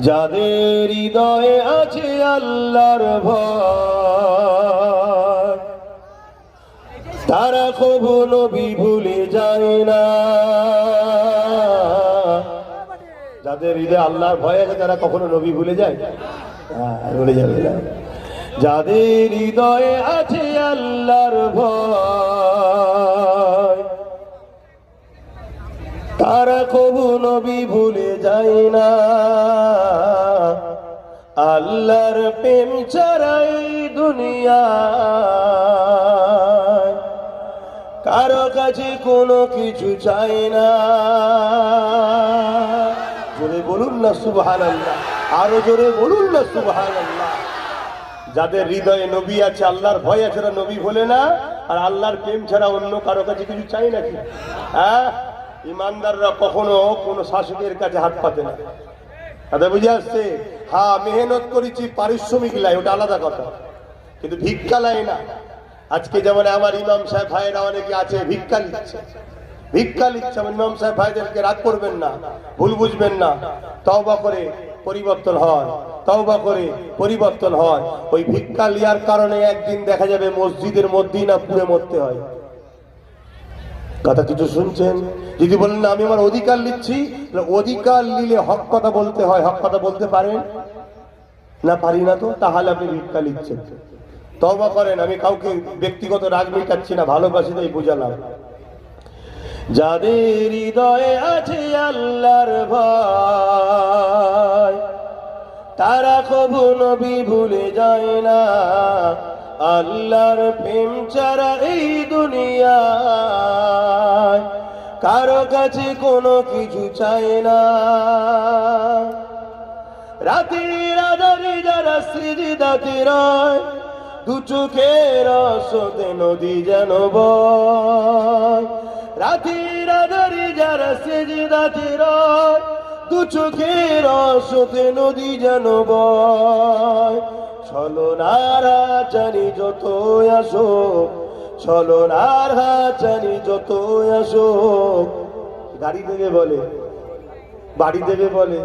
যাদের হৃদয়ে আছে আল্লাহর ভয়, তারা কবু নবী ভুলে যায় না। যাদের হৃদয়ে আল্লাহর ভয় আছে তারা কখনো নবী ভুলে যায়? ভুলে যাবে না। যাদের হৃদয়ে আছে আল্লাহর ভয়, তারা কবু নবী ভুলে যায় না। আল্লাহর প্রেম ছাড়া এই দুনিয়ায় কারো কাছে কোনো কিছু চাই না। জোরে বলুন না সুবহানাল্লাহ, আরো জোরে বলুন না সুবহানাল্লাহ। যাদের হৃদয়ে নবী আছে, আল্লাহর ভয় আছে, তারা নবী ভোলে না। আর আল্লাহর প্রেম ছাড়া অন্য কারো কাছে কিছু চাই নাকি? হ্যাঁ, ইমানদাররা কখনো কোনো শাসকের কাছে হাত পাতে না। তাদের বুঝে আসছে? হ্যাঁ, মেহনত করেছি, পারিশ্রমিক লাই, ওটা আলাদা কথা, কিন্তু ভিক্ষা লাই না। আজকে যেমন আমার ইমাম সাহেব ভাইরা অনেকে আছে ভিক্ষা লিখছে, ভিক্ষা লিখছে। আমার ইমাম সাহেব ভাইদেরকে রাগ করবেন না, ভুল বুঝবেন না। তওবা করে পরিবর্তন হয়, তওবা করে পরিবর্তন হয়। ওই ভিক্ষা লিয়ার কারণে একদিন দেখা যাবে মসজিদের মধ্যেই না পুড়ে মরতে হয়। কথা কিছু শুনছেন? যদি বলেন না আমি আমার অধিকার নিচ্ছি, অধিকার নিলে হক কথা বলতে হয়। হক কথা বলতে পারেন না? পারি না তো, তাহলে আপনি ভিক্ষা নিচ্ছেন। তওবা করেন। আমি কাউকে ব্যক্তিগত রাগ মেটাচ্ছি না, ভালোবাসি তাই বুঝালাম। যাদের হৃদয়ে আছে আল্লাহর ভয়, তারা কবু নবী ভুলে যায় না। আল্লাহর প্রেম ছাড়া এই দুনিয়ায় কারো কাছে কোনো কিছু চায় না। রাতের আঁধারে যারা সিজদাতে রয়, দু চোখের আশোতে নদী যেন বয়। রাতের আঁধারে যারা সিজদাতে রয়, দু চোখের আশোতে নদী যেন বয়। ছলনার জানি যত আসো, ছলনার জানি যত আসো। গাড়ি দেবে বলে, বাড়ি দেবে বলে,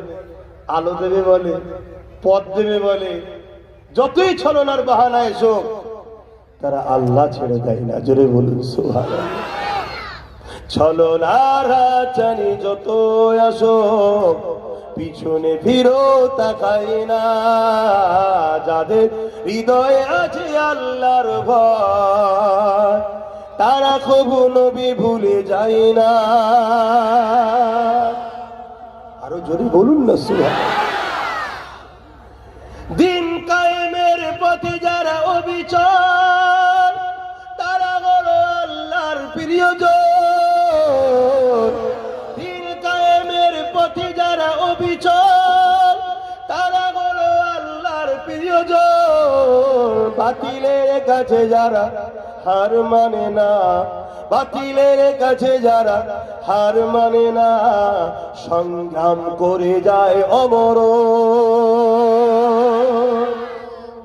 আলো দেবে বলে, পথ দেবে বলে, যতই ছলনার বাহানা এসো, তারা আল্লাহ ছেড়ে দেয় না। জোরে বলুন সুবহানাল্লাহ। ছলনার জানি যত আসো, পিছনে ফিরো তাকাই না। যাদের হৃদয়ে আছে আল্লাহর ভয়, তারা কবু নবী ভুলে যায় না। আরো জোরে বলুন না সুবহানাল্লাহ। দিন কায়েমের পথে যারা অবিচল, তারা হলো আল্লাহর প্রিয়জন। দিন কায়েমের পথে যারা অবিচল, তারা হলো আল্লাহর প্রিয়জন। বাতিলের কাছে যারা হার মানে না, বাতিলের কাছে যারা হার মানে না, সংগ্রাম করে যায় অমর।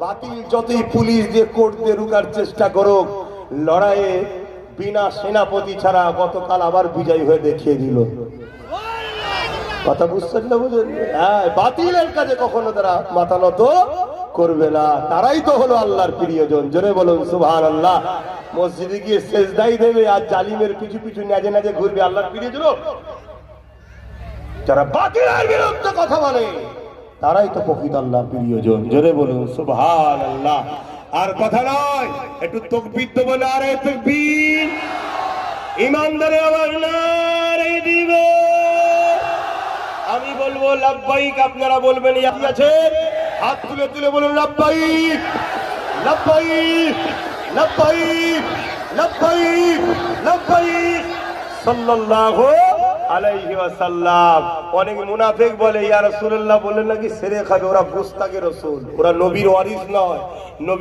বাতিল যতই পুলিশ দিয়ে কোর্ট দিয়ে রুকার চেষ্টা করুক, লড়াইয়ে বিনা সেনাপতি ছাড়া গতকাল আবার বিজয় হয়ে দেখিয়ে দিল। কথা বুঝছেন না? বুঝেন? হ্যাঁ, বাতিলের কাছে কখনো তারা মাথা নত করবে না। তারাই তো হলো আল্লাহর প্রিয়জন। জোরে বলুন সুবহানাল্লাহ। মসজিদে গিয়ে সেজদাই দেবে আর জালিমের পিছু পিছু নাজে নাজে ঘুরবে আল্লাহর প্রিয়জন। যারা বাতিলের বিরুদ্ধে কথা বলে, তারাই তো প্রকৃত আল্লাহর প্রিয়জন। জোরে বলুন সুবহানাল্লাহ। আর কথা নয়, একটু তাকবীর তো বলে, আরে তাকবীর। ইমানদারের আওয়াজ নারে দিবে। আমি বলবো লাব্বাইক, আপনারা বলবেন ইয়াকি আছে, হাত তুলে তুলে বলুন লাব্বাইক, লাব্বাইক, লাব্বাইক, লাব্বাইক, লাব্বাইক সাল্লাল্লাহু আলাইহি ওয়াসাল্লাম। অনেক মুনাফিক বলে ইয়া রাসূলুল্লাহ বলেন নাকি সেরে খাবে, ওরা গোশতাকে রাসূল, ওরা নবীর ওয়ারিস নয়। নবী